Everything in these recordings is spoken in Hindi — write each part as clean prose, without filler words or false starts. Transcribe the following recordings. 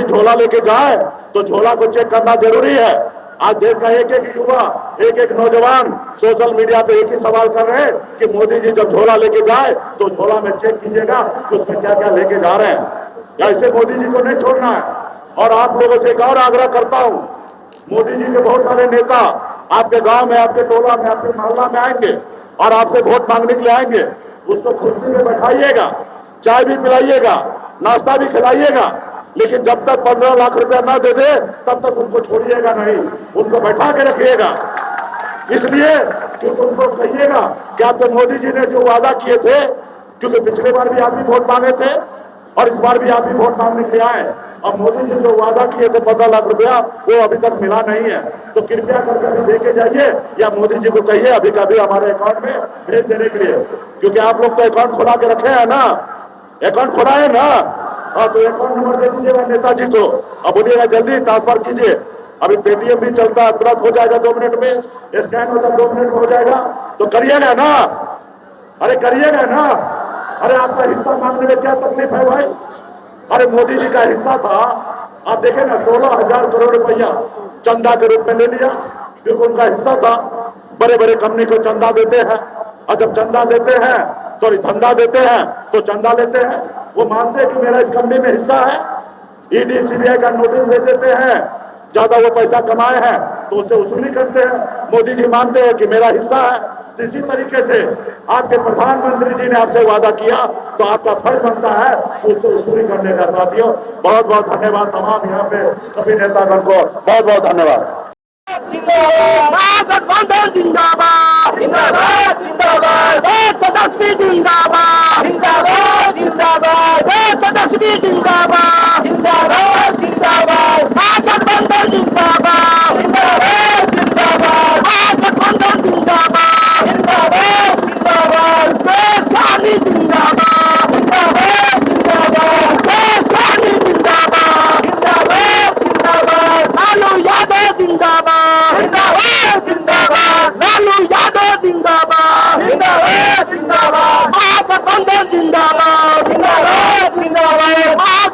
झोला लेके जाए तो झोला को चेक करना जरूरी है। आज देश का एक एक युवा, एक एक नौजवान सोशल मीडिया पे एक ही सवाल कर रहे हैं कि मोदी जी जब झोला लेके जाए तो झोला में चेक कीजिएगा कि उसमें क्या क्या लेके जा रहे हैं। ऐसे मोदी जी को नहीं छोड़ना है। और आप लोगों से एक और आग्रह करता हूं, मोदी जी के बहुत सारे नेता आपके गांव में, आपके टोला में, आपके मोहल्ला में आएंगे और आपसे वोट मांगने के लिए आएंगे। उसको कुर्सी में बैठाइएगा, चाय भी पिलाइएगा, नाश्ता भी खिलाइएगा, लेकिन जब तक 15 लाख रुपया ना दे दे तब तक उनको छोड़िएगा नहीं, उनको बैठा के रखिएगा। इसलिए क्योंकि उनको कहिएगा कि आपके मोदी जी ने जो वादा किए थे, क्योंकि पिछले बार भी आप ही वोट मांगे थे और इस बार भी आप ही वोट मांगने के लिए आए। अब मोदी जी जो वादा किए थे 15 लाख रुपया, वो अभी तक मिला नहीं है। तो कृपया करके अभी देके जाइए या मोदी जी को कहिए अभी का भी हमारे अकाउंट में भेज देने के लिए, क्योंकि आप लोग तो अकाउंट खुला के रखे हैं ना, अकाउंट खुला है ना। हाँ, तो अकाउंट नंबर दे दीजिएगा नेताजी को। अब बोलिएगा जल्दी ट्रांसफर कीजिए। अभी पेटीएम भी चलता है, तुरंत हो जाएगा 2 मिनट में, स्कैन होता है 2 मिनट में हो जाएगा। तो करिएगा ना, अरे करिएगा ना। अरे आपका हिस्सा मांगने में क्या तकलीफ है भाई? अरे मोदी जी का हिस्सा था, आप देखें ना, 16,000 करोड़ रुपया चंदा के रूप में ले लिया, क्योंकि उनका हिस्सा था। बड़े बड़े कंपनी को चंदा देते हैं, और जब चंदा देते हैं, सॉरी धंधा देते हैं तो चंदा लेते हैं। वो मानते हैं कि मेरा इस कंपनी में हिस्सा है, ईडी सीबीआई का नोटिस दे देते हैं, ज्यादा वो पैसा कमाए हैं तो उससे वसूली करते हैं। मोदी जी मानते हैं कि मेरा हिस्सा है। तो इसी तरीके से आपके प्रधानमंत्री जी ने आपसे वादा किया तो आपका फर्ज बनता है उससे वसूली करने का। साथियों, बहुत बहुत धन्यवाद तमाम यहाँ पे सभी नेतागण को, बहुत बहुत धन्यवाद। गठबंधन जिंदाबाद जिंदाबाद जिंदाबाद, तेजस्वी जिंदाबाद जिंदाबाद जिंदाबाद, तेजस्वी जिंदाबाद जिंदाबाद जिंदाबाद, गठबंधन जिंदाबाद जिंदाबाद जिंदाबाद, गठबंधन जिंदाबाद जिंदाबाद जिंदाबाद, देशानी जिंदाबाद जिंदाबाद जिंदाबाद, देशानी जिंदाबाद जिंदाबाद जिंदाबाद, लालू यादव जिंदाबाद जिंदाबाद जिंदाबाद, लालू यादव जिंदाबाद जिंदाबाद जिंदाबाद, गठबंधन जिंदाबाद जिंदाबाद जिंदाबाद,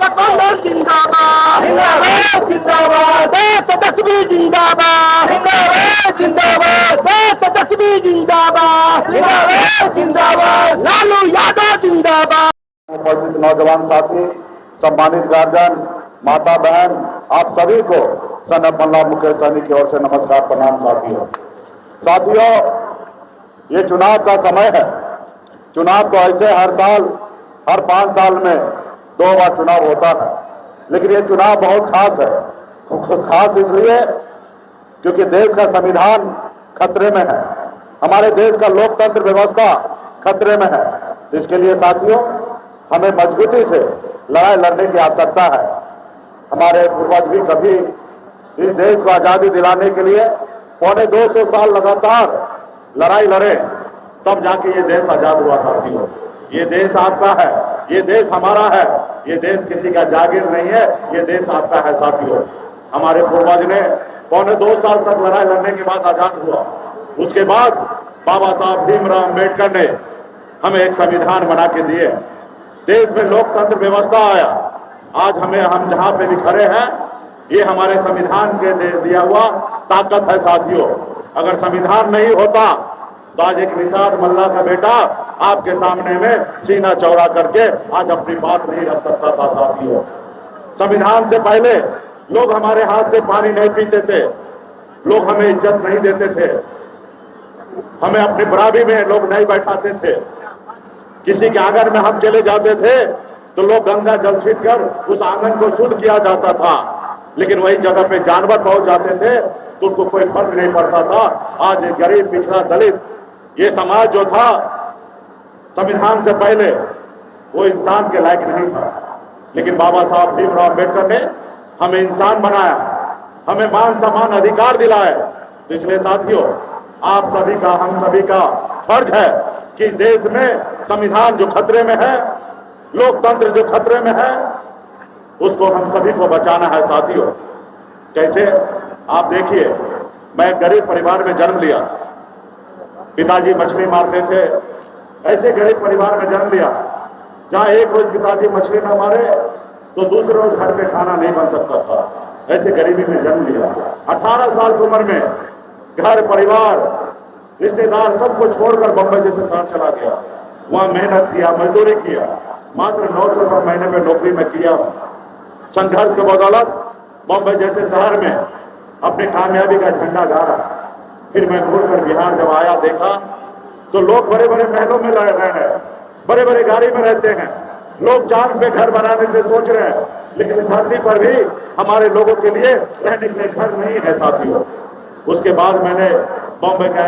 गठबंधन जिंदाबाद जिंदाबाद जिंदाबाद, तेजस्वी जिंदाबाद जिंदाबाद जिंदाबाद, तेजस्वी जिंदाबाद जिंदाबाद जिंदाबाद, लालू यादव जिंदाबाद। उपस्थित नौजवान साथी, सम्मानित गार्जियन, माता बहन, आप सभी को सन ऑफ मल्ला मुकेश सहनी की ओर से नमस्कार, प्रणाम। साथियों, ये चुनाव का समय है। चुनाव तो ऐसे हर साल, हर 5 साल में 2 बार चुनाव होता है, लेकिन ये चुनाव बहुत खास है। खास इसलिए क्योंकि देश का संविधान खतरे में है, हमारे देश का लोकतंत्र व्यवस्था खतरे में है। इसके लिए साथियों, हमें मजबूती से लड़ाई लड़ने की आवश्यकता है। हमारे पूर्वज भी कभी इस देश को आजादी दिलाने के लिए 250 साल लगातार लड़ाई लड़े, तब जाके ये देश आजाद हुआ। साथियों, ये देश आपका है, ये देश हमारा है, ये देश किसी का जागीर नहीं है, ये देश आपका है। साथियों, हमारे पूर्वज ने 2.25 साल तक लड़ाई लड़ने के बाद आजाद हुआ। उसके बाद बाबा साहब भीमराव अम्बेडकर ने हमें एक संविधान बना के दिए, देश में लोकतंत्र व्यवस्था आया। आज हम जहां पे भी खड़े हैं, ये हमारे संविधान के दिया हुआ ताकत है। साथियों, अगर संविधान नहीं होता तो आज एक निषाद मल्ला का बेटा आपके सामने में सीना चौड़ा करके आज अपनी बात नहीं रख सकता था। साथियों, संविधान से पहले लोग हमारे हाथ से पानी नहीं पीते थे, लोग हमें इज्जत नहीं देते थे, हमें अपनी बराबरी में लोग नहीं बैठाते थे। किसी के आंगन में हम चले जाते थे तो लोग गंगा जल छीटकर उस आंगन को शुद्ध किया जाता था, लेकिन वही जगह पे जानवर पहुंच जाते थे तो उनको कोई फर्क नहीं पड़ता था। आज एक गरीब, पिछड़ा, दलित, ये समाज जो था संविधान से पहले वो इंसान के लायक नहीं था, लेकिन बाबा साहब भीमराव अम्बेडकर ने हमें इंसान बनाया, हमें मान सम्मान अधिकार दिलाए। तो इसलिए साथियों, आप सभी का, हम सभी का फर्ज है कि देश में संविधान जो खतरे में है, लोकतंत्र जो खतरे में है, उसको हम सभी को बचाना है। साथियों, कैसे आप देखिए, मैं गरीब परिवार में जन्म लिया, पिताजी मछली मारते थे, ऐसे गरीब परिवार में जन्म लिया जहां एक रोज पिताजी मछली न मारे तो दूसरे रोज घर पे खाना नहीं बन सकता था। ऐसे गरीबी में जन्म लिया। 18 साल की उम्र में घर परिवार रिश्तेदार सबको छोड़कर बंबई जैसे शहर चला गया। वहां मेहनत किया, मजदूरी किया, मात्र 900 रुपये महीने में नौकरी में किया। संघर्ष के बदौलत बंबई जैसे शहर में अपनी कामयाबी का झंडा गाड़ा। फिर मैं घूरकर बिहार जब आया, देखा तो लोग बड़े बड़े महलों में रह रहे हैं, बड़े बड़े गाड़ी में रहते हैं, लोग चांद पे घर बनाने से सोच रहे हैं, लेकिन धरती पर भी हमारे लोगों के लिए रहने के लिए घर नहीं है साथियों। उसके बाद मैंने बॉम्बे के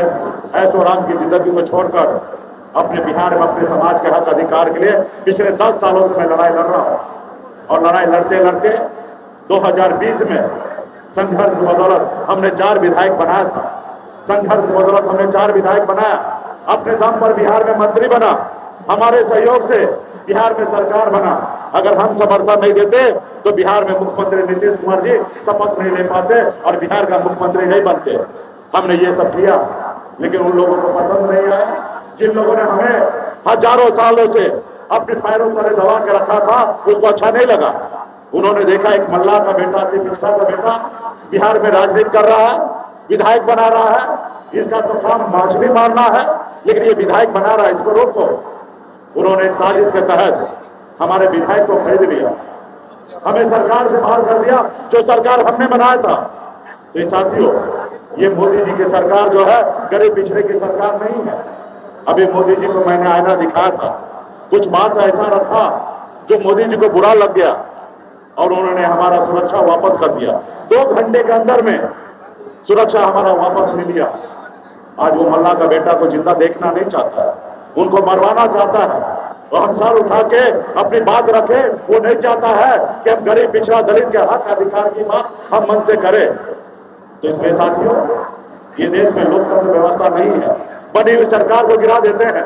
ऐशो आराम की जिंदगी को छोड़कर अपने बिहार में अपने समाज के हक अधिकार के लिए पिछले 10 सालों से मैं लड़ाई लड़ रहा हूं। और लड़ाई लड़ते लड़ते 2020 में संघर्ष की बदौलत हमने 4 विधायक बनाया था। संघर्ष की बदौलत हमने 4 विधायक बनाया। अपने दम पर बिहार में मंत्री बना। हमारे सहयोग से बिहार में सरकार बना। अगर हम समर्थन नहीं देते तो बिहार में मुख्यमंत्री नीतीश कुमार जी शपथ नहीं ले पाते और बिहार का मुख्यमंत्री नहीं बनते। हमने ये सब किया, लेकिन उन लोगों को पसंद नहीं आया जिन लोगों ने हमें हजारों सालों से अपने पैरों तले दबा के रखा था। उसको अच्छा नहीं लगा। उन्होंने देखा एक मल्लाह का बेटा, पिछड़ा का बेटा बिहार में राजनीति कर रहा है, विधायक बना रहा है, इसका तो काम मछली मारना है, लेकिन ये विधायक बना रहा है, इसको रोको। उन्होंने एक साजिश के तहत हमारे विधायक को खरीद लिया, हमें सरकार से बाहर कर दिया, जो सरकार हमने बनाया था। तो ये साथियों, ये मोदी जी की सरकार जो है गरीब पिछड़े की सरकार नहीं है। अभी मोदी जी को मैंने आईना दिखाया था, कुछ बात ऐसा रखा जो मोदी जी को बुरा लग गया और उन्होंने हमारा सुरक्षा वापस कर दिया। 2 घंटे के अंदर में सुरक्षा हमारा वापस ले लिया। आज वो मल्लाह का बेटा को जिंदा देखना नहीं चाहता है, उनको मरवाना चाहता है। और हम सर उठा के अपनी बात रखे, वो नहीं चाहता है कि हम गरीब पिछड़ा दलित के हक अधिकार की बात हम मन से करें। तो इसमें साथियों, ये देश में लोकतंत्र व्यवस्था नहीं है। बनी हुई सरकार को गिरा देते हैं,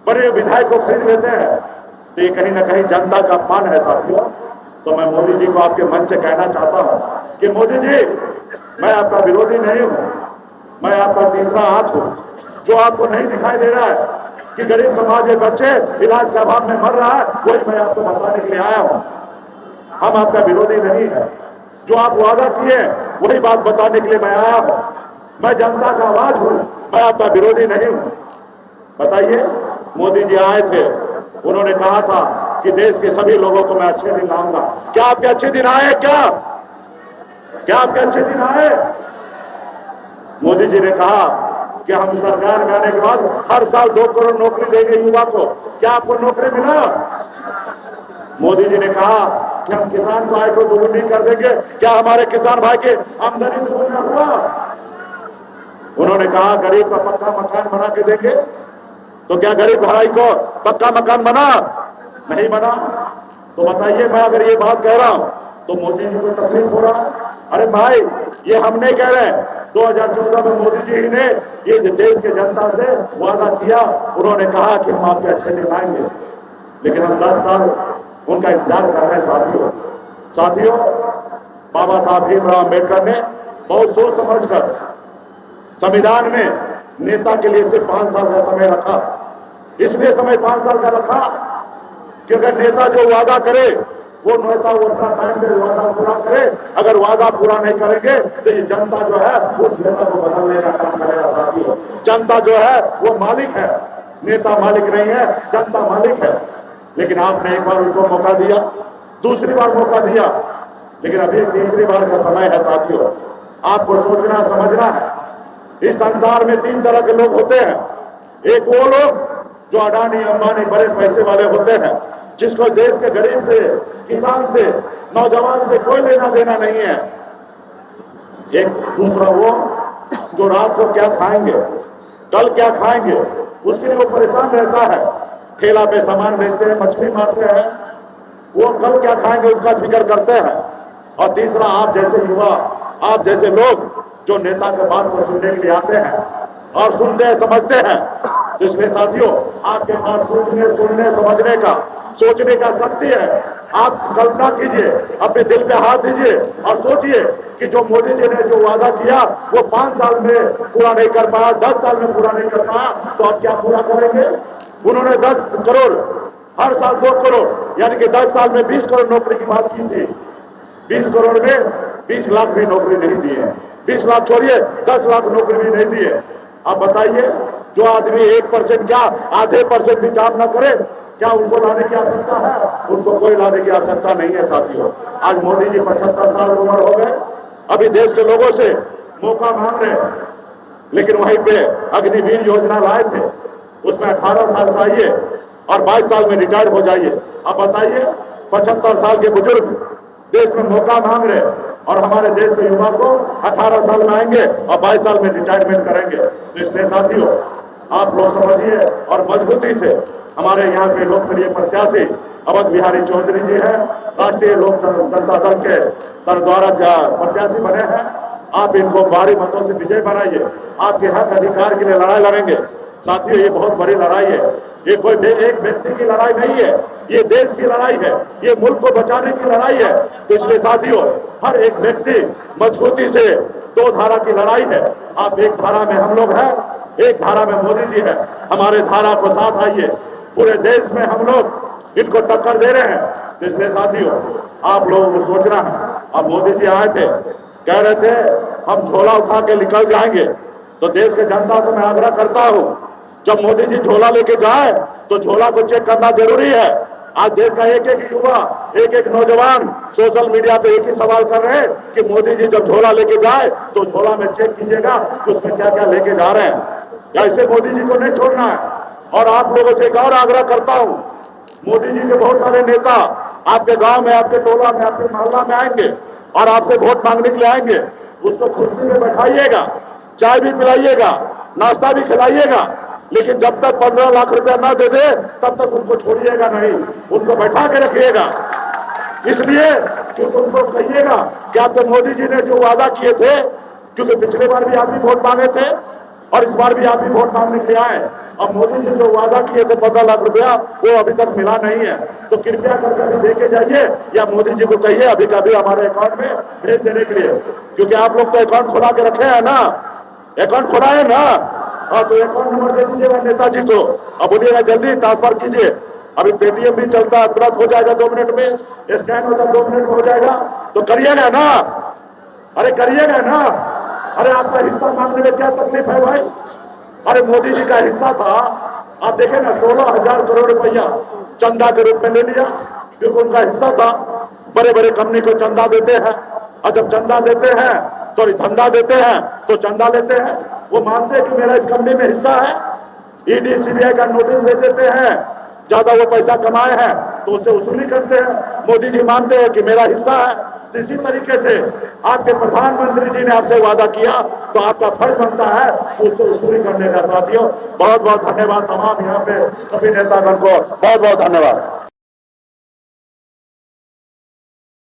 बने हुए विधायक को खरीद लेते हैं। तो ये कहीं ना कहीं जनता का अपमान है साथियों। तो मैं मोदी जी को आपके मन से कहना चाहता हूं कि मोदी जी, मैं आपका विरोधी नहीं हूं, मैं आपका तीसरा हाथ हूं। जो आपको नहीं दिखाई दे रहा है कि गरीब समाज के बच्चे इलाज के अभाव में मर रहा है, वही मैं आपको बताने के लिए आया हूं। हम आपका विरोधी नहीं है। जो आप वादा किए वही बात बताने के लिए मैं आया हूं। मैं जनता का आवाज हूं, मैं आपका विरोधी नहीं हूं। बताइए, मोदी जी आए थे, उन्होंने कहा था कि देश के सभी लोगों को मैं अच्छे दिन लाऊंगा। क्या आपके अच्छे दिन आए? क्या आपके अच्छे दिन आए? मोदी जी ने कहा कि हम सरकार में आने के बाद हर साल 2 करोड़ नौकरी देंगे युवा को। क्या आपको नौकरी मिला? मोदी जी ने कहा कि हम किसान को आय को दोगुनी कर देंगे। क्या हमारे किसान भाई की आमदनी दोगुना हुआ? उन्होंने कहा गरीब का पक्का मकान बना के देंगे। तो क्या गरीब भाई को पक्का मकान बना? नहीं बना। तो बताइए, मैं अगर ये बात कह रहा हूं तो मोदी जी को तकलीफ हो रहा? अरे भाई, ये हम नहीं कह रहे हैं। 2014 में मोदी जी ने ये देश के जनता से वादा किया, उन्होंने कहा कि हम आपके अच्छे दिन आएंगे, लेकिन हम 10 साल उनका इंतजार कर रहे हैं। साथियों, बाबा साहब भीमराव अम्बेडकर ने बहुत सोच समझकर संविधान में नेता के लिए सिर्फ 5 साल का समय रखा। इसलिए समय 5 साल का रखा कि अगर नेता जो वादा करे वो नेता वो अपना टाइम पे वादा पूरा करे। अगर वादा पूरा नहीं करेंगे तो ये जनता जो है उस नेता को बदलने का काम करेगा। साथियों, जनता जो है वो मालिक है, नेता मालिक नहीं है, जनता मालिक है। लेकिन आपने एक बार उनको मौका दिया, दूसरी बार मौका दिया, लेकिन अभी तीसरी बार का समय है। साथियों, आपको सोचना समझना है। इस संसार में 3 तरह के लोग होते हैं। एक वो लोग जो अडानी अंबानी बड़े पैसे वाले होते हैं, जिसको देश के गरीब से, किसान से, नौजवान से कोई लेना देना नहीं है। एक दूसरा वो जो रात को क्या खाएंगे, कल क्या खाएंगे, उसके लिए वो परेशान रहता है। ठेला पे सामान बेचते हैं, मछली मारते हैं, वो कल क्या खाएंगे उसका फिक्र करते हैं। और तीसरा आप जैसे युवा, आप जैसे लोग जो नेता के बात को सुनने के लिए आते हैं और सुनते हैं, समझते हैं। तो इसलिए साथियों, आपके पास सुनने, समझने का, सोचने का शक्ति है। आप कल्पना कीजिए, अपने दिल पे हाथ दीजिए और सोचिए कि जो मोदी जी ने जो वादा किया वो 5 साल में पूरा नहीं कर पाया, 10 साल में पूरा नहीं कर पाया, तो आप क्या पूरा करेंगे? उन्होंने 10 करोड़ हर साल 2 करोड़, यानी कि 10 साल में 20 करोड़ नौकरी की बात की थी। 20 करोड़ में 20 लाख भी नौकरी नहीं दी है। 20 लाख छोड़िए, 10 लाख नौकरी भी नहीं दी है। आप बताइए, जो आदमी 1% क्या आधे % भी काम न करे, क्या उनको लाने की आवश्यकता है? उनको कोई लाने की आवश्यकता नहीं है साथियों। आज मोदी जी 75 साल उम्र हो गए, अभी देश के लोगों से मौका मांग रहे हैं, लेकिन वहीं पे अग्निवीर योजना लाए थे, उसमें 18 साल चाहिए और 22 साल में रिटायर हो जाइए। अब बताइए, 75 साल के बुजुर्ग देश में मौका मांग रहे हैं और हमारे देश के युवा को 18 साल में आएंगे और 22 साल में रिटायरमेंट करेंगे। तो इसलिए साथियों, आप लोग समझिए और मजबूती से हमारे यहाँ के लोकप्रिय प्रत्याशी अवध बिहारी चौधरी जी हैं, राष्ट्रीय लोक जनता दल के द्वारा प्रत्याशी बने हैं। आप इनको भारी मतों से विजय बनाइए। आपके हक अधिकार के लिए लड़ाई लड़ेंगे। साथियों, ये बहुत बड़ी लड़ाई है। ये कोई एक व्यक्ति की लड़ाई नहीं है, ये देश की लड़ाई है, ये मुल्क को बचाने की लड़ाई है। तो इसलिए साथियों, हर एक व्यक्ति मजबूती से 2 धारा की लड़ाई है। आप एक धारा में हम लोग हैं, एक धारा में मोदी जी है। हमारे धारा को साथ आइए। पूरे देश में हम लोग इनको टक्कर दे रहे हैं। तो इसलिए साथियों, आप लोगों को सोचना है। अब मोदी जी आए थे, कह रहे थे हम झोला उठा के निकल जाएंगे। तो देश के जनता से मैं आग्रह करता हूं, जब मोदी जी झोला लेके जाए तो झोला को चेक करना जरूरी है। आज देश का एक एक युवा, एक एक नौजवान सोशल मीडिया पे एक ही सवाल कर रहे हैं कि मोदी जी जब झोला लेके जाए तो झोला में चेक कीजिएगा कि उसमें क्या क्या लेके जा रहे हैं। ऐसे मोदी जी को नहीं छोड़ना है। और आप लोगों से एक और आग्रह करता हूं, मोदी जी के बहुत सारे नेता आपके गांव में, आपके टोला में, आपके मोहल्ला में आएंगे और आपसे वोट मांगने के लिए आएंगे। उसको कुर्सी में बैठाइएगा, चाय भी पिलाइएगा, नाश्ता भी खिलाइएगा, लेकिन जब तक 15 लाख रुपया ना दे दे तब तक उनको छोड़िएगा नहीं, उनको बैठा के रखिएगा। इसलिए कि उनको कहिएगा कि आपके मोदी जी ने जो वादा किए थे, क्योंकि पिछले बार भी आप ही वोट मांगे थे और इस बार भी आप ही वोट मांगने के लिए आए। अब मोदी जी जो वादा किए थे 15 लाख रुपया, वो अभी तक मिला नहीं है। तो कृपया करके अभी देके जाइए या मोदी जी को कहिए अभी कभी हमारे अकाउंट में भेज देने के लिए, क्योंकि आप लोग तो अकाउंट खुला के रखे हैं ना, अकाउंट खुला है ना। हाँ, तो अकाउंट नंबर दे दीजिएगा नेताजी को। अब बोलिएगा जल्दी ट्रांसफर कीजिए। अभी पेटीएम भी चलता है, तुरंत हो जाएगा 2 मिनट में, स्कैन होता 2 मिनट में हो जाएगा। तो करिएगा ना, अरे करिएगा ना। अरे आपका हिस्सा मांगने में क्या तकलीफ है भाई? अरे मोदी जी का हिस्सा था, आप देखें ना, 16,000 करोड़ रुपया चंदा के रूप में ले लिया, क्योंकि उनका हिस्सा था। बड़े बड़े कंपनी को चंदा देते हैं और जब चंदा देते हैं, सॉरी धंधा देते हैं तो चंदा लेते हैं। वो मानते हैं कि मेरा इस कंपनी में हिस्सा है, ईडी सीबीआई का नोटिस दे देते हैं, ज्यादा वो पैसा कमाए हैं तो उससे वसूली करते हैं। मोदी जी मानते हैं कि मेरा हिस्सा है। तो इसी तरीके से आपके प्रधानमंत्री जी ने आपसे वादा किया तो आपका फर्ज बनता है उससे वसूली करने का। साथियों, बहुत बहुत धन्यवाद तमाम यहाँ पे सभी नेतागण को, बहुत बहुत धन्यवाद।